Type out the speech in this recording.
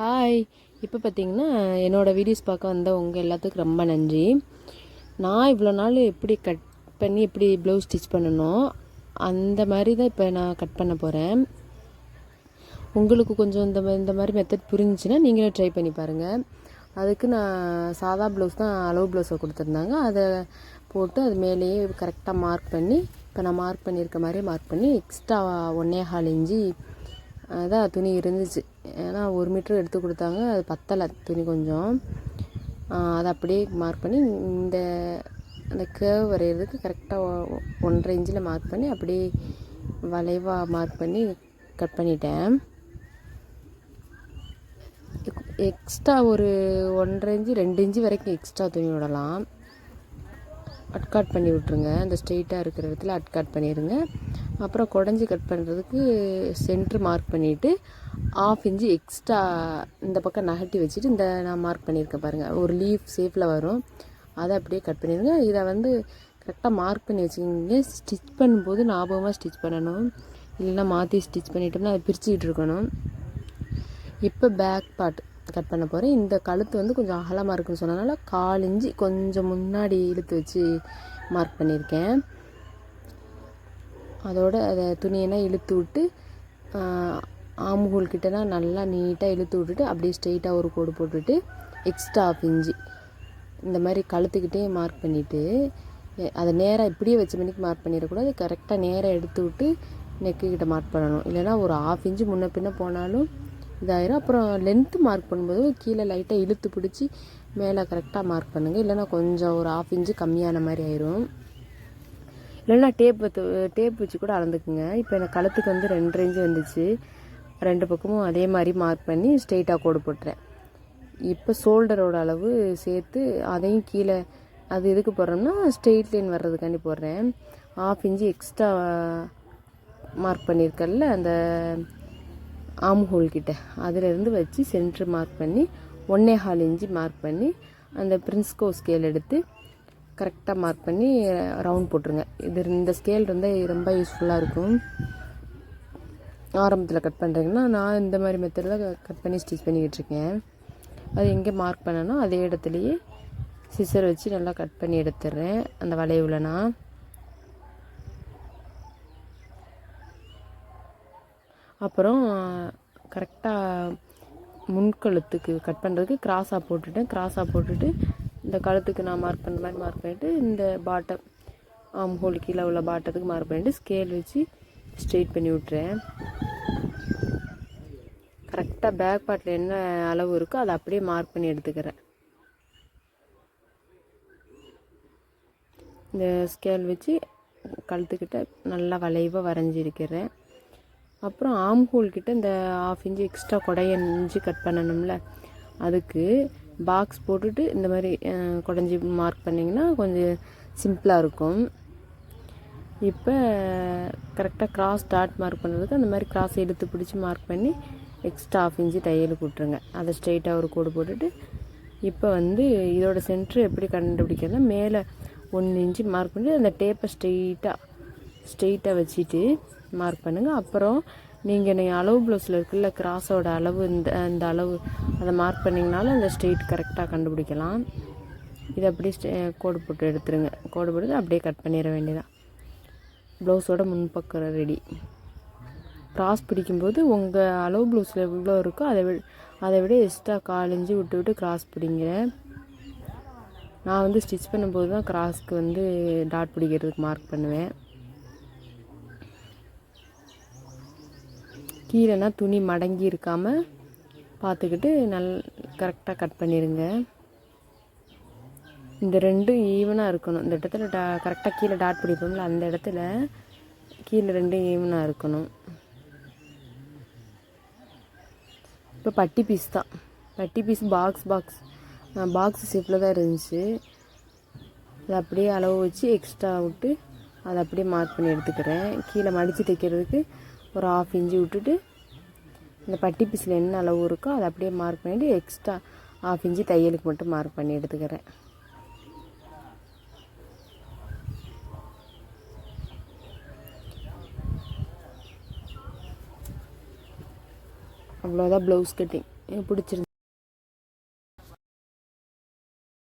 Hi. இப்போ பார்த்தீங்கன்னா என்னோடய வீடியோஸ் பார்க்க வந்த உங்கள் எல்லாத்துக்கும் ரொம்ப நன்றி. நான் இவ்வளோ நாள் எப்படி கட் பண்ணி எப்படி ப்ளவுஸ் ஸ்டிச் பண்ணணும் அந்த மாதிரி தான் இப்போ நான் கட் பண்ண போகிறேன். உங்களுக்கு கொஞ்சம் இந்த மாதிரி மெத்தட் புரிஞ்சுன்னா நீங்களே ட்ரை பண்ணி பாருங்கள். அதுக்கு நான் சாதா ப்ளவுஸ் தான் அளவு ப்ளவுஸை கொடுத்துருந்தாங்க. அதை போட்டு அது மேலேயே கரெக்டாக மார்க் பண்ணி இப்போ நான் மார்க் பண்ணியிருக்க மாதிரி மார்க் பண்ணி எக்ஸ்ட்ரா 1.25 இன்ச்சு அதான் துணி இருந்துச்சு. ஏன்னா 1 மீட்டர் எடுத்து கொடுத்தாங்க, அது பத்தலை துணி கொஞ்சம். அதை அப்படியே மார்க் பண்ணி அந்த கேர்வ் வரைகிறதுக்கு கரெக்டாக 1.5 இன்ச்சில் மார்க் பண்ணி அப்படியே வளைவாக மார்க் பண்ணி கட் பண்ணிட்டேன். எக்ஸ்ட்ரா ஒரு 1.5 இன்ச்சு 2 இன்ச்சு வரைக்கும் எக்ஸ்ட்ரா துணி விடலாம். அட்காட் பண்ணி விட்ருங்க. அந்த ஸ்ட்ரெயிட்டாக இருக்கிற இடத்துல அட்காட் பண்ணிடுங்க. அப்புறம் குடஞ்சி கட் பண்ணுறதுக்கு சென்ட்ரு மார்க் பண்ணிவிட்டு 1/2 இன்ச்சு எக்ஸ்ட்ரா இந்த பக்கம் நகட்டி வச்சுட்டு நான் மார்க் பண்ணியிருக்கேன் பாருங்கள், ஒரு லீஃப் ஷேப்பில் வரும். அதை அப்படியே கட் பண்ணிடுங்க. இதை கரெக்டாக மார்க் பண்ணி வச்சுக்கிங்க. ஸ்டிச் பண்ணும்போது ஞாபகமாக ஸ்டிச் பண்ணணும், இல்லைன்னா மாற்றி ஸ்டிச் பண்ணிட்டோம்னா அதை பிரிச்சுக்கிட்டு இருக்கணும். இப்போ பேக் பார்ட் கட் பண்ண போகிறேன். இந்த கழுத்து கொஞ்சம் அகலமாக இருக்குன்னு சொன்னதுனால 1/4 இன்ச்சு கொஞ்சம் முன்னாடி இழுத்து வச்சு மார்க் பண்ணியிருக்கேன். அதோட அதை துணியெல்லாம் இழுத்து விட்டு ஆம்ஹோல் கிட்டலாம் நல்லா நீட்டாக இழுத்து விட்டுட்டு அப்படியே ஸ்ட்ரெயிட்டாக ஒரு கோடு போட்டுட்டு எக்ஸ்ட்ரா 1/2 இன்ச்சு இந்த மாதிரி கழுத்துக்கிட்டே மார்க் பண்ணிவிட்டு அதை நேராக இப்படியே வச்ச மணிக்கு மார்க் பண்ணிடக்கூடாது. கரெக்டாக நேராக எடுத்து விட்டு நெக்குக்கிட்ட மார்க் பண்ணணும். இல்லைனா ஒரு 1/2 இன்ச்சு முன்ன பின்ன போனாலும் இதாயிரும். அப்புறம் லென்த்து மார்க் பண்ணும்போது கீழே லைட்டாக இழுத்து பிடிச்சி மேலே கரெக்டாக மார்க் பண்ணுங்கள். இல்லைனா கொஞ்சம் ஒரு 1/2 இன்ச்சு கம்மியான மாதிரி ஆயிரும். இல்லைன்னா டேப் வச்சு கூட அளந்துக்குங்க. இப்போ எனக்கு கழுத்துக்கு 2.5 இன்ச்சு வந்துச்சு. 2 பக்கமும் அதே மாதிரி மார்க் பண்ணி ஸ்ட்ரெயிட்டாக கோடு போட்டுறேன். இப்போ ஷோல்டரோட அளவு சேர்த்து அதையும் கீழே அது எதுக்கு போடுறோம்னா ஸ்ட்ரெயிட் லைன் வர்றதுக்காண்டி போடுறேன். 1/2 இன்ச்சு எக்ஸ்ட்ரா மார்க் பண்ணியிருக்கல அந்த ஆம்ஹோல் கிட்ட, அதிலேருந்து வச்சு சென்ட்ரு மார்க் பண்ணி 1.25 இன்ச்சு மார்க் பண்ணி அந்த பிரின்ஸ்கோ ஸ்கேல் எடுத்து கரெக்டாக மார்க் பண்ணி ரவுண்ட் போட்டுருங்க. இந்த ஸ்கேல் இருந்தால் ரொம்ப யூஸ்ஃபுல்லாக இருக்கும். ஆரம்பத்தில் கட் பண்ணுறீங்கன்னா நான் இந்த மாதிரி மெத்தடில் கட் பண்ணி ஸ்டிச் பண்ணிக்கிட்டு இருக்கேன். அது எங்கே மார்க் பண்ணனோ அதே இடத்துலையே சிசர் வச்சு நல்லா கட் பண்ணி எடுத்துடுறேன். அந்த வளைவில் நான் அப்புறம் கரெக்டாக முன்கழுத்துக்கு கட் பண்ணுறதுக்கு கிராஸாக போட்டுட்டு இந்த கழுத்துக்கு நான் மார்க் பண்ண மாதிரி மார்க் பண்ணிவிட்டு இந்த பாட்டம் ஆம்ஹோல் கீழே உள்ள பாட்டத்துக்கு மார்க் பண்ணிவிட்டு ஸ்கேல் வச்சு ஸ்ட்ரெயிட் பண்ணி விட்டுறேன். கரெக்டாக பேக் பார்ட்டில் என்ன அளவு இருக்கோ அதை அப்படியே மார்க் பண்ணி எடுத்துக்கிறேன். இந்த ஸ்கேல் வச்சு கழுத்துக்கிட்ட நல்லா வளைவாக வரைஞ்சிருக்கிறேன். அப்புறம் ஆம்ஹோல் கிட்ட இந்த 1/2 இன்ச்சு எக்ஸ்ட்ரா குடையஞ்சு கட் பண்ணணும்ல, அதுக்கு பாக்ஸ் போட்டுட்டு இந்த மாதிரி குடஞ்சி மார்க் பண்ணிங்கன்னா கொஞ்சம் சிம்பிளாக இருக்கும். இப்போ கரெக்டாக கிராஸ் டாட் மார்க் பண்ணுறதுக்கு அந்த மாதிரி கிராஸ் எடுத்து பிடிச்சி மார்க் பண்ணி எக்ஸ்ட்ரா 1/2 இன்ச்சு தையலுக்கு விட்ருங்க. அதை ஸ்ட்ரெயிட்டாக ஒரு கோடு போட்டுட்டு இப்போ இதோட சென்ட்ரு எப்படி கண்டுபிடிக்கிறதுனா மேலே 1 இன்ச்சு மார்க் பண்ணி அந்த டேப்பை ஸ்ட்ரெயிட்டாக வச்சுட்டு மார்க் பண்ணுங்கள். அப்புறம் நீங்கள் அளவு ப்ளவுஸில் இருக்குல்ல கிராஸோட அளவு இந்த அளவு அதை மார்க் பண்ணிங்கனாலும் அந்த ஸ்ட்ரெயிட் கரெக்டாக கண்டுபிடிக்கலாம். இதை அப்படியே கோடு போட்டு எடுத்துருங்க. கோடு போட்டு அப்படியே கட் பண்ணிட வேண்டியதான். ப்ளவுஸோட முன்பக்கம் ரெடி. கிராஸ் பிடிக்கும்போது உங்கள் அளவு ப்ளவுஸில் எவ்வளோ இருக்கோ அதை விட எக்ஸ்ட்ரா 1/4 இன்ச்சு விட்டு கிராஸ் பிடிங்க. நான் ஸ்டிச் பண்ணும்போது தான் கிராஸ்க்கு டாட் பிடிக்கிறதுக்கு மார்க் பண்ணுவேன். கீழேனா துணி மடங்கி இருக்காமல் பார்த்துக்கிட்டு கரெக்டாக கட் பண்ணிடுங்க. இந்த ரெண்டும் ஈவனாக இருக்கணும். இந்த இடத்துல கரெக்டாக கீழே டாட் பிடிப்போம்ல, அந்த இடத்துல கீழே ரெண்டும் ஈவனாக இருக்கணும். இப்போ பட்டி பீஸ் பாக்ஸ் ஷேப்பில் தான் இருந்துச்சு. அதை அப்படியே அளவு வச்சு எக்ஸ்ட்ரா விட்டு அதை அப்படியே மார்க் பண்ணி எடுத்துக்கிறேன். கீழே மடித்து தைக்கிறதுக்கு ஒரு 1/2 இன்ச்சு விட்டுட்டு இந்த பட்டி பீஸில் என்ன அளவு இருக்கோ அதை அப்படியே மார்க் பண்ணிவிட்டு எக்ஸ்ட்ரா 1/2 இன்ச்சு தையலுக்கு மட்டும் மார்க் பண்ணி எடுத்துக்கிறேன். அவ்வளோதான் ப்ளவுஸ் கட்டிங். பிடிச்சிருந்து